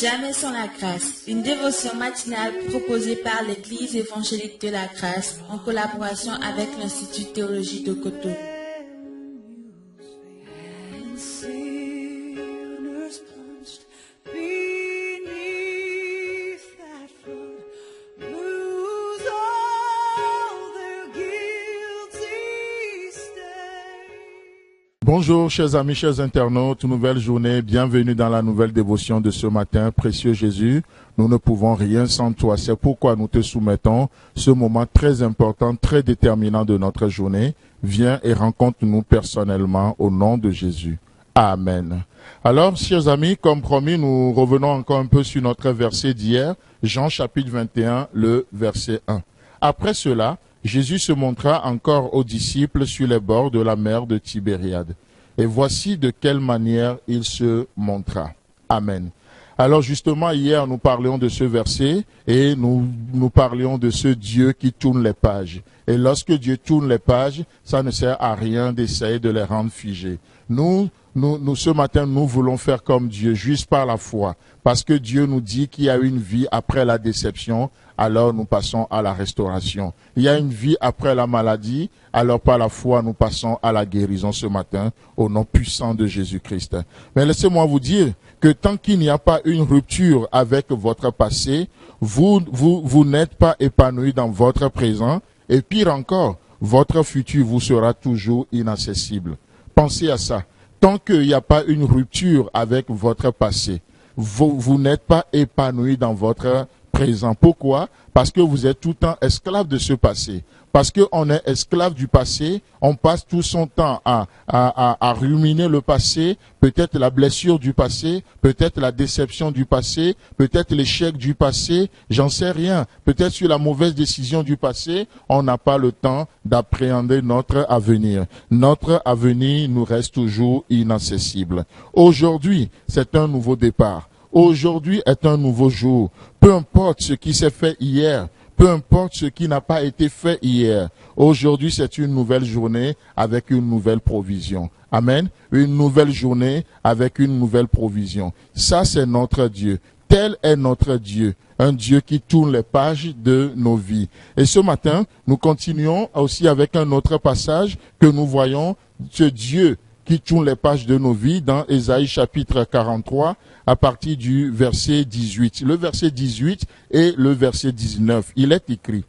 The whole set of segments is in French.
Jamais sans la grâce, une dévotion matinale proposée par l'Église évangélique de la grâce en collaboration avec l'Institut théologie de Cotonou. Bonjour chers amis, chers internautes, nouvelle journée, bienvenue dans la nouvelle dévotion de ce matin. Précieux Jésus, nous ne pouvons rien sans toi, c'est pourquoi nous te soumettons ce moment très important, très déterminant de notre journée. Viens et rencontre-nous personnellement au nom de Jésus. Amen. Alors, chers amis, comme promis, nous revenons encore un peu sur notre verset d'hier, Jean chapitre 21, le verset 1. Après cela, Jésus se montra encore aux disciples sur les bords de la mer de Tibériade. Et voici de quelle manière il se montra. Amen. Alors justement, hier, nous parlions de ce verset et nous parlions de ce Dieu qui tourne les pages. Et lorsque Dieu tourne les pages, ça ne sert à rien d'essayer de les rendre figées. Nous, ce matin, nous voulons faire comme Dieu, juste par la foi. Parce que Dieu nous dit qu'il y a une vie après la déception, alors nous passons à la restauration. Il y a une vie après la maladie, alors par la foi, nous passons à la guérison ce matin, au nom puissant de Jésus-Christ. Mais laissez-moi vous dire que tant qu'il n'y a pas une rupture avec votre passé, vous n'êtes pas épanoui dans votre présent, et pire encore, votre futur vous sera toujours inaccessible. Pensez à ça. Tant qu'il n'y a pas une rupture avec votre passé, vous n'êtes pas épanoui dans votre présent. Pourquoi? Parce que vous êtes tout le temps esclave de ce passé. Parce qu'on est esclave du passé, on passe tout son temps à ruminer le passé, peut-être la blessure du passé, peut-être la déception du passé, peut-être l'échec du passé, j'en sais rien. Peut-être sur la mauvaise décision du passé, on n'a pas le temps d'appréhender notre avenir. Notre avenir nous reste toujours inaccessible. Aujourd'hui, c'est un nouveau départ. Aujourd'hui est un nouveau jour. Peu importe ce qui s'est fait hier, peu importe ce qui n'a pas été fait hier. Aujourd'hui, c'est une nouvelle journée avec une nouvelle provision. Amen. Une nouvelle journée avec une nouvelle provision. Ça, c'est notre Dieu. Tel est notre Dieu. Un Dieu qui tourne les pages de nos vies. Et ce matin, nous continuons aussi avec un autre passage que nous voyons, ce Dieu qui tourne les pages de nos vies dans Ésaïe chapitre 43 à partir du verset 18. Le verset 18 et le verset 19, il est écrit: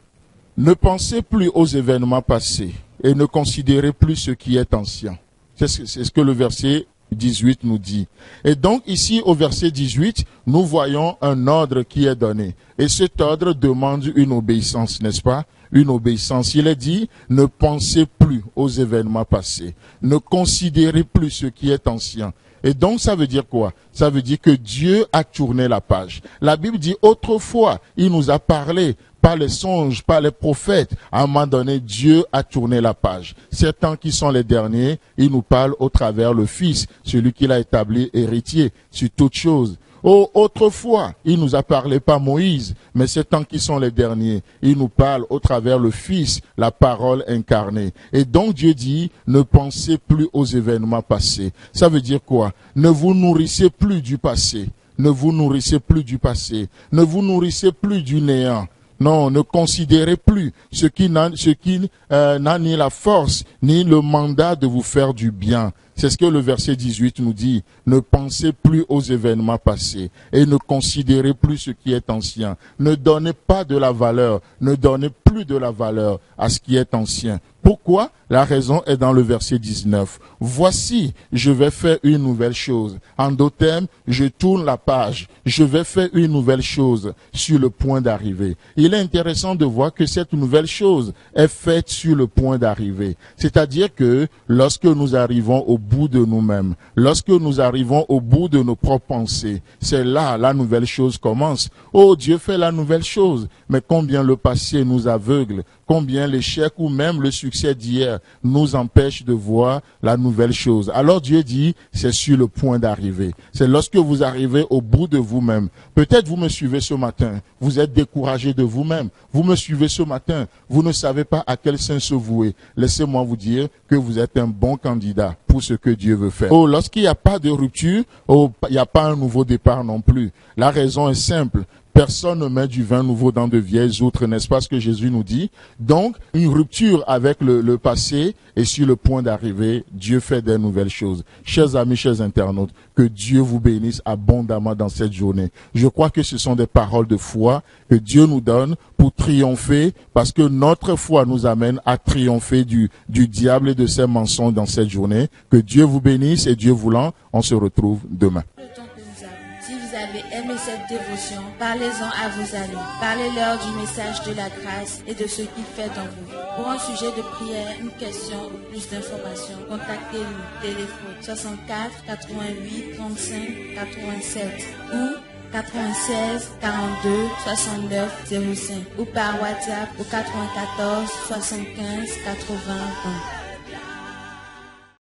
ne pensez plus aux événements passés et ne considérez plus ce qui est ancien. C'est ce que le verset 18 nous dit. Et donc ici au verset 18, nous voyons un ordre qui est donné. Et cet ordre demande une obéissance, n'est-ce pas? Une obéissance. Il est dit, ne pensez plus aux événements passés. Ne considérez plus ce qui est ancien. Et donc, ça veut dire quoi? Ça veut dire que Dieu a tourné la page. La Bible dit, autrefois, il nous a parlé par les songes, par les prophètes. À un moment donné, Dieu a tourné la page. Ces temps qui sont les derniers, il nous parle au travers le Fils, celui qu'il a établi héritier sur toutes choses. Oh, autrefois, il nous a parlé par Moïse, mais ces temps qui sont les derniers, il nous parle au travers le Fils, la parole incarnée. Et donc Dieu dit, ne pensez plus aux événements passés. Ça veut dire quoi? Ne vous nourrissez plus du passé. Ne vous nourrissez plus du passé. Ne vous nourrissez plus du néant. Non, ne considérez plus ce qui n'a ni la force, ni le mandat de vous faire du bien. C'est ce que le verset 18 nous dit. Ne pensez plus aux événements passés et ne considérez plus ce qui est ancien. Ne donnez pas de la valeur, ne donnez plus de la valeur à ce qui est ancien. Pourquoi? La raison est dans le verset 19. Voici, je vais faire une nouvelle chose. En d'autres termes, je tourne la page. Je vais faire une nouvelle chose sur le point d'arriver. Il est intéressant de voir que cette nouvelle chose est faite sur le point d'arriver. C'est-à-dire que lorsque nous arrivons au bout de nous-mêmes, lorsque nous arrivons au bout de nos propres pensées, c'est là la nouvelle chose commence. Oh, Dieu fait la nouvelle chose, mais combien le passé nous aveugle, combien l'échec ou même le succès d'hier nous empêche de voir la nouvelle chose. Alors Dieu dit, c'est sur le point d'arriver. C'est lorsque vous arrivez au bout de vous-même. Peut-être vous me suivez ce matin, vous êtes découragé de vous-même. Vous me suivez ce matin, vous ne savez pas à quel sein se vouer. Laissez-moi vous dire que vous êtes un bon candidat pour ce que Dieu veut faire. Lorsqu'il n'y a pas de rupture, il n'y a pas un nouveau départ non plus. La raison est simple. Personne ne met du vin nouveau dans de vieilles outres, n'est-ce pas ce que Jésus nous dit? Donc, une rupture avec le passé est sur le point d'arriver. Dieu fait des nouvelles choses. Chers amis, chers internautes, que Dieu vous bénisse abondamment dans cette journée. Je crois que ce sont des paroles de foi que Dieu nous donne pour triompher, parce que notre foi nous amène à triompher du diable et de ses mensonges dans cette journée. Que Dieu vous bénisse et Dieu voulant, on se retrouve demain. Si vous avez aimé cette dévotion, parlez-en à vos amis. Parlez-leur du message de la grâce et de ce qu'il fait dans vous. Pour un sujet de prière, une question ou plus d'informations, contactez-nous. Téléphone 64 88 35 87 ou 96 42 69 05 ou par WhatsApp au 94 75 80 20.